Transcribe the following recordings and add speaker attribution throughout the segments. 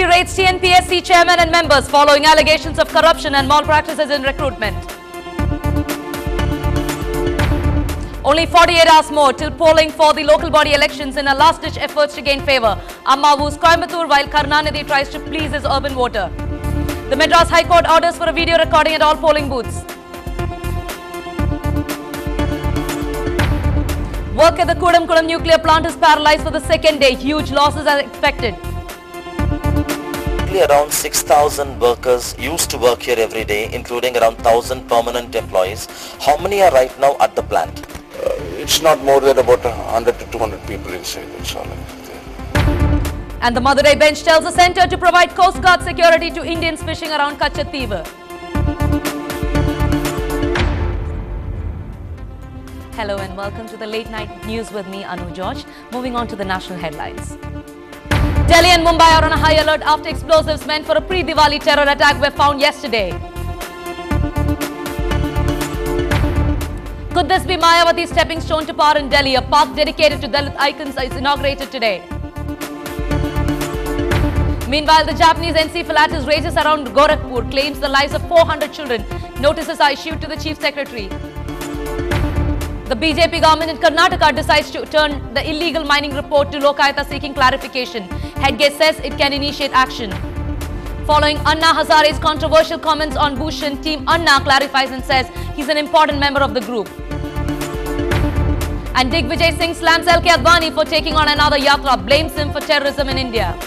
Speaker 1: ED raids TNPSC chairman and members following allegations of corruption and malpractices in recruitment. Only 48 hours more till polling for the local body elections in a last-ditch efforts to gain favour. Amma woos Coimbatore while Karunanidhi tries to please his urban voter. The Madras High Court orders for a video recording at all polling booths. Work at the Kudam nuclear plant is paralysed for the second day. Huge losses are expected.
Speaker 2: Around 6,000 workers used to work here every day, including around 1,000 permanent employees. How many are right now at the plant?
Speaker 3: It's not more than about 100 to 200 people inside. That's all.
Speaker 1: And the Madurai bench tells the centre to provide Coast Guard security to Indians fishing around Kachathivu. Hello and welcome to the late night news with me, Anu George. Moving on to the national headlines. Delhi and Mumbai are on a high alert after explosives meant for a pre-Diwali terror attack were found yesterday. Could this be Mayawati's stepping stone to power in Delhi? A park dedicated to Dalit icons is inaugurated today. Meanwhile, the Japanese encephalitis rages around Gorakhpur, claims the lives of 400 children. Notices are issued to the Chief Secretary. The BJP government in Karnataka decides to turn the illegal mining report to Lokayata seeking clarification. Headgate says it can initiate action. Following Anna Hazare's controversial comments on Bhushan, Team Anna clarifies and says he's an important member of the group. And Digvijay Singh slams LK Advani for taking on another yatra, blames him for terrorism in India.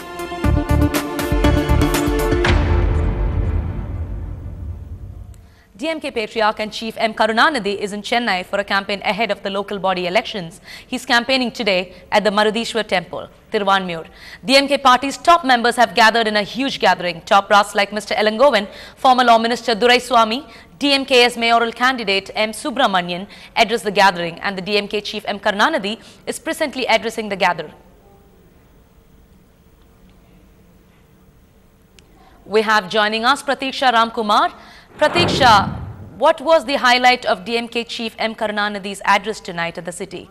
Speaker 1: DMK patriarch and chief M. Karunanidhi is in Chennai for a campaign ahead of the local body elections. He's campaigning today at the Marudishwar temple, Tiruvanmiyur. DMK party's top members have gathered in a huge gathering. Top brass like Mr. Elangovan, former Law Minister Duraiswamy, DMK's mayoral candidate M. Subramanian addressed the gathering, and the DMK chief M. Karunanidhi is presently addressing the gathering. We have joining us Pratiksha Ramkumar. Pratiksha, what was the highlight of DMK chief M. Karunanidhi's address tonight at the city?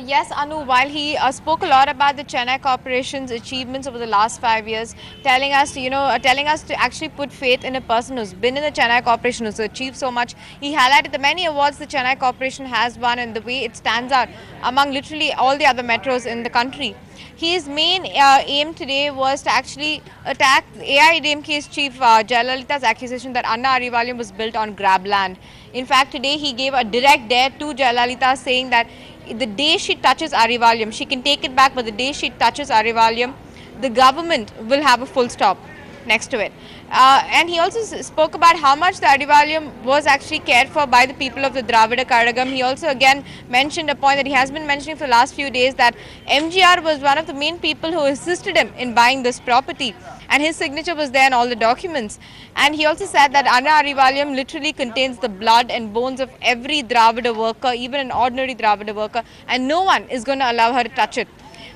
Speaker 4: Yes, Anu, while he spoke a lot about the Chennai Corporation's achievements over the last 5 years, telling us to actually put faith in a person who's been in the Chennai Corporation, who's achieved so much. He highlighted the many awards the Chennai Corporation has won and the way it stands out among literally all the other metros in the country. His main aim today was to actually attack AIADMK's chief Jayalalitha's accusation that Anna Arivalyam was built on grab land. In fact, today he gave a direct dare to Jayalalitha, saying that the day she touches Arivalyam, she can take it back, but the day she touches Arivalyam, the government will have a full stop next to it. And he also spoke about how much the Arivalyam was actually cared for by the people of the Dravida Kadagam. He also again mentioned a point that he has been mentioning for the last few days, that MGR was one of the main people who assisted him in buying this property, and his signature was there in all the documents. And he also said that Anna Arivalyam literally contains the blood and bones of every Dravida worker, even an ordinary Dravida worker, and no one is going to allow her to touch it.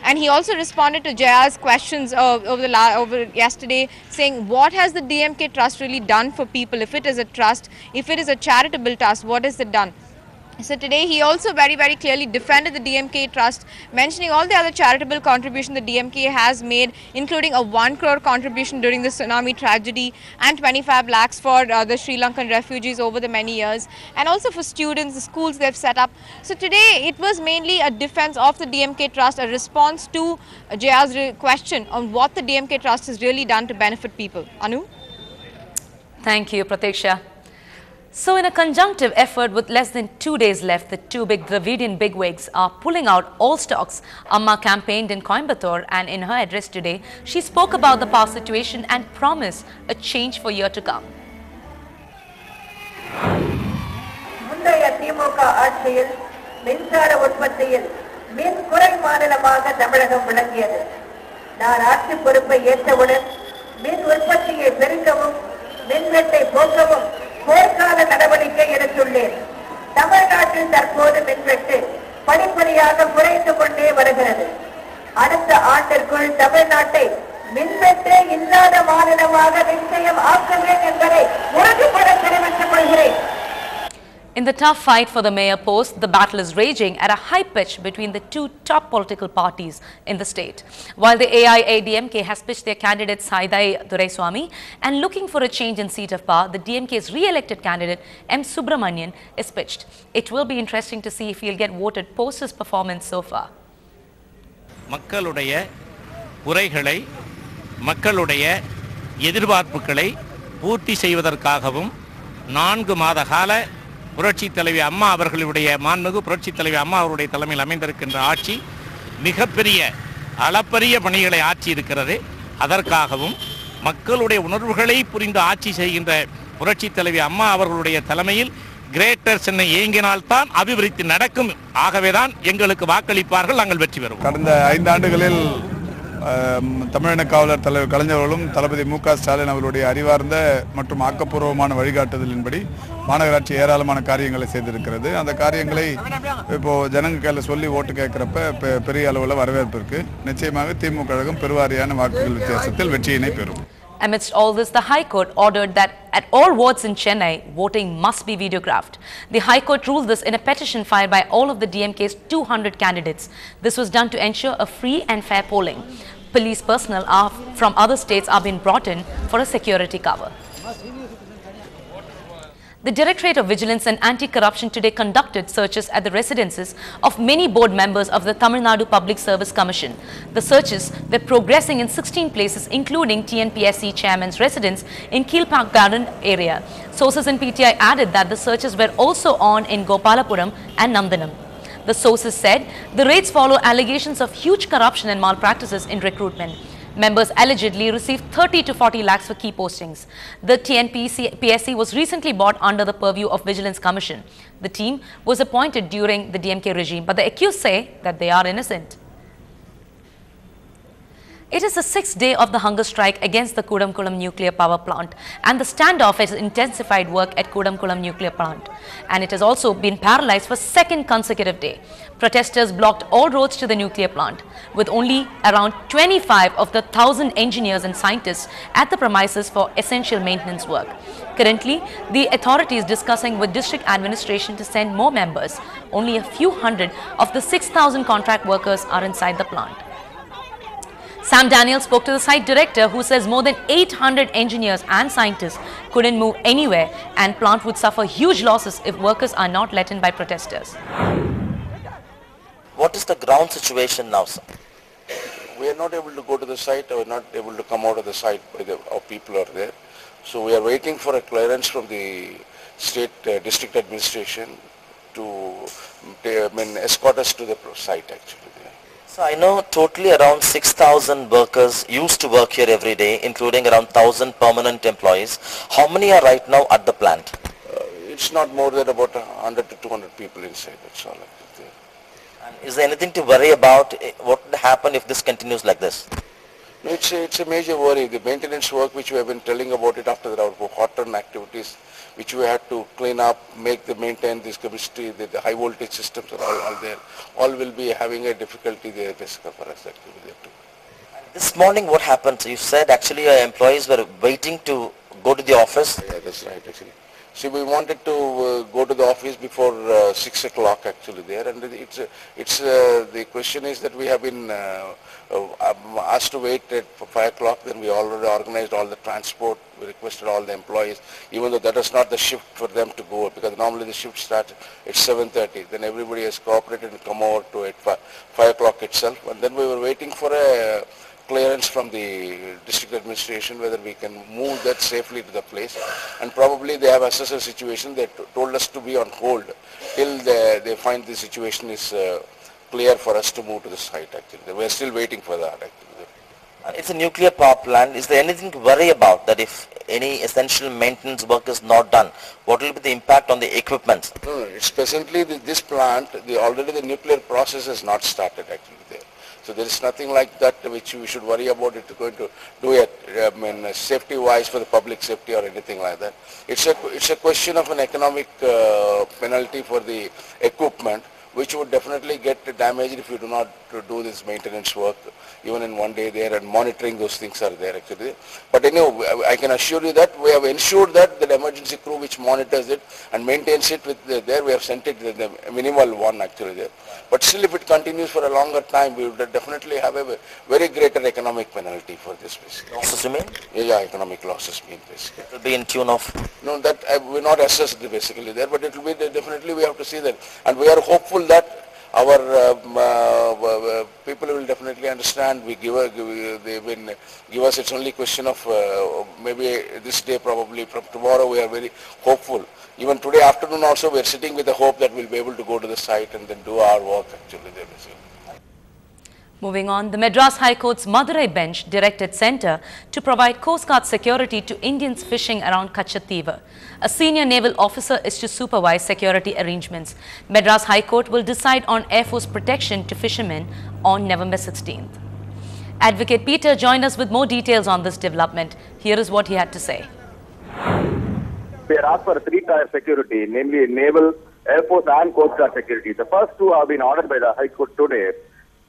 Speaker 4: And he also responded to Jaya's questions over yesterday, saying, what has the DMK trust really done for people? If it is a trust, if it is a charitable trust, what has it done? So today he also very clearly defended the DMK trust, mentioning all the other charitable contributions the DMK has made, including a 1 crore contribution during the tsunami tragedy and 25 lakhs for the Sri Lankan refugees over the many years, and also for students, the schools they've set up. So today it was mainly a defense of the DMK trust, a response to Jaya's question on what the DMK trust has really done to benefit people. Anu?
Speaker 1: Thank you, Pratiksha. So in a conjunctive effort with less than 2 days left, the two big Dravidian bigwigs are pulling out all stocks. Amma campaigned in Coimbatore, and in her address today, she spoke about the past situation and promised a change for year to come.
Speaker 5: போர்க்கால நடவடிக்கை எடுத்துள்ளேன். தமிழ்நாட்டில் தற்போது மின்வெட்டு படிப்படியாக குறைந்து கொண்டே வருகிறது. அடுத்த ஆண்டிற்குள் தமிழ்நாட்டை மின்வெட்டே இல்லாத மாநிலமாக நிச்சயம் ஆக்குவேன் என்பதை உறுதிபட தெரிவித்துக் கொள்கிறேன்.
Speaker 1: In the tough fight for the mayor post, the battle is raging at a high pitch between the two top political parties in the state. While the AIADMK has pitched their candidate Saidai Duraiswamy and looking for a change in seat of power, the DMK's re-elected candidate M. Subramanian is pitched. It will be interesting to see if he'll get voted post his performance so far.
Speaker 6: மக்களுடைய குறைகளை மக்களுடைய எதிர்பார்ப்புகளை பூர்த்தி செய்வதற்காகவும் 4 மாத கால புரட்சி தலைவி அம்மா அவர்களுடைய மாண்புமிகு புரட்சி தலைவி அம்மா அவருடைய தலைமையில் அமைந்திருக்கின்ற ஆட்சி மிகப்பெரிய அளப்பரிய பணிகளை ஆற்றி இருக்கிறது. அதற்காகவும் மக்களுடைய உணர்வுகளை புரிந்து ஆட்சி செய்கின்ற புரட்சி தலைவி அம்மா அவர்களுடைய தலைமையில் கிரேட்டர் சென்னை இயங்கினால்தான் அபிவிருத்தி நடக்கும். ஆகவேதான் எங்களுக்கு வாக்களிப்பார்கள், நாங்கள் வெற்றி பெறுவோம்.
Speaker 7: கடந்த 5 ஆண்டுகளில் தமிழின காவலர் தலைவர் கலைஞர்களும் தளபதி மு.க. ஸ்டாலின் அவர்களுடைய அறிவார்ந்த மற்றும் ஆக்கப்பூர்வமான வழிகாட்டுதலின்படி மாநகராட்சி ஏராளமான காரியங்களை செய்திருக்கிறது. அந்த காரியங்களை இப்போ ஜனங்க கையில் சொல்லி ஓட்டு கேட்கிறப்ப பெரிய அளவில் வரவேற்பு இருக்கு. நிச்சயமாக திமுக கழகம் பெருவாரியான வாக்குகள் வித்தியாசத்தில் வெற்றியினை பெறும்.
Speaker 1: Amidst all this, the High Court ordered that at all wards in Chennai, voting must be videographed. The High Court ruled this in a petition filed by all of the DMK's 200 candidates. This was done to ensure a free and fair polling. Police personnel from other states are being brought in for a security cover. The Directorate of Vigilance and Anti-Corruption today conducted searches at the residences of many board members of the Tamil Nadu Public Service Commission. The searches were progressing in 16 places, including TNPSC chairman's residence in Keelpark Garden area. Sources in PTI added that the searches were also on in Gopalapuram and Nandanam. The sources said the raids follow allegations of huge corruption and malpractices in recruitment. Members allegedly received 30 to 40 lakhs for key postings. The TNPSC was recently brought under the purview of Vigilance Commission. The team was appointed during the DMK regime, but the accused say that they are innocent. It is the 6th day of the hunger strike against the Kudamkulam nuclear power plant, and the standoff has intensified work at Kudamkulam nuclear plant, and it has also been paralyzed for 2nd consecutive day. Protesters blocked all roads to the nuclear plant, with only around 25 of the 1,000 engineers and scientists at the premises for essential maintenance work. Currently, the authority is discussing with district administration to send more members. Only a few hundred of the 6,000 contract workers are inside the plant. Sam Daniel spoke to the site director, who says more than 800 engineers and scientists couldn't move anywhere, and plant would suffer huge losses if workers are not let in by protesters.
Speaker 2: What is the ground situation now, sir?
Speaker 3: We are not able to go to the site, or not able to come out of the site by our people are there. So we are waiting for a clearance from the state district administration to escort us to the site actually.
Speaker 2: So I know totally around 6,000 workers used to work here every day, including around 1,000 permanent employees. How many are right now at the plant?
Speaker 3: It's not more than about 100 to 200 people inside, that's all.
Speaker 2: And is there anything to worry about? What would happen if this continues like this?
Speaker 3: No, it's a major worry. The maintenance work which we have been telling about it after our hot run activities, which we had to clean up, maintain this chemistry, the high voltage systems are all there. All will be having a difficulty there basically for us actually there too.
Speaker 2: This morning what happened? You said actually your employees were waiting to go to the office.
Speaker 3: Yeah, that's right actually. See, we wanted to go to the office before 6 o'clock actually there, and the question is that we have been asked to wait at 5 o'clock. Then we already organized all the transport. We requested all the employees, even though that is not the shift for them to go, because normally the shift starts at 7:30. Then everybody has cooperated and come over to at 5 o'clock itself, and then we were waiting for a clearance from the district administration whether we can move that safely to the place, and probably they have assessed the situation. They told us to be on hold till they find the situation is clear for us to move to the site actually. We are still waiting for that actually.
Speaker 2: It's a nuclear power plant. Is there anything to worry about that if any essential maintenance work is not done? What will be the impact on the equipment?
Speaker 3: No, it's presently this plant, already the nuclear process has not started actually there. So there is nothing like that which we should worry about it going to do it, safety-wise for the public safety or anything like that. It's a question of an economic penalty for the equipment, which would definitely get damaged if you do not do this maintenance work even in one day there, and monitoring those things are there actually. But anyway, I can assure you that we have ensured that the emergency crew which monitors it and maintains it with there, we have sent it the minimal one actually there. But still, if it continues for a longer time, we would definitely have a very greater economic penalty for this basically.
Speaker 2: Losses you mean?
Speaker 3: Yeah, economic losses mean basically.
Speaker 2: It will be in tune of?
Speaker 3: No, that we're not assessed basically there, but it will be definitely, we have to see that, and we are hopeful that our people will definitely understand. They will give us. It's only question of maybe this day, probably from tomorrow. We are very hopeful. Even today afternoon also, we are sitting with the hope that we'll be able to go to the site and then do our work actually there basically.
Speaker 1: Moving on, the Madras High Court's Madurai bench directed Centre to provide Coast Guard security to Indians fishing around Kachativa. A senior naval officer is to supervise security arrangements. Madras High Court will decide on Air Force protection to fishermen on November 16th. Advocate Peter joined us with more details on this development. Here is what he had to say.
Speaker 8: We are asked for a three-tier security, namely Naval, Air Force and Coast Guard security. The first two have been ordered by the High Court today.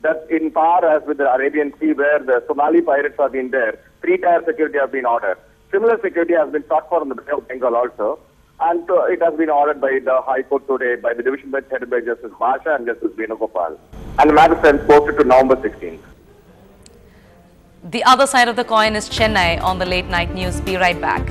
Speaker 8: That in par as with the Arabian Sea, where the Somali pirates have been there, three-tier security have been ordered. Similar security has been sought for in the Bay of Bengal also, and it has been ordered by the High Court today by the division bench headed by Justice Masha and Justice Venugopal. And the matter is posted to November 16th.
Speaker 1: The other side of the coin is Chennai on the late night news. Be right back.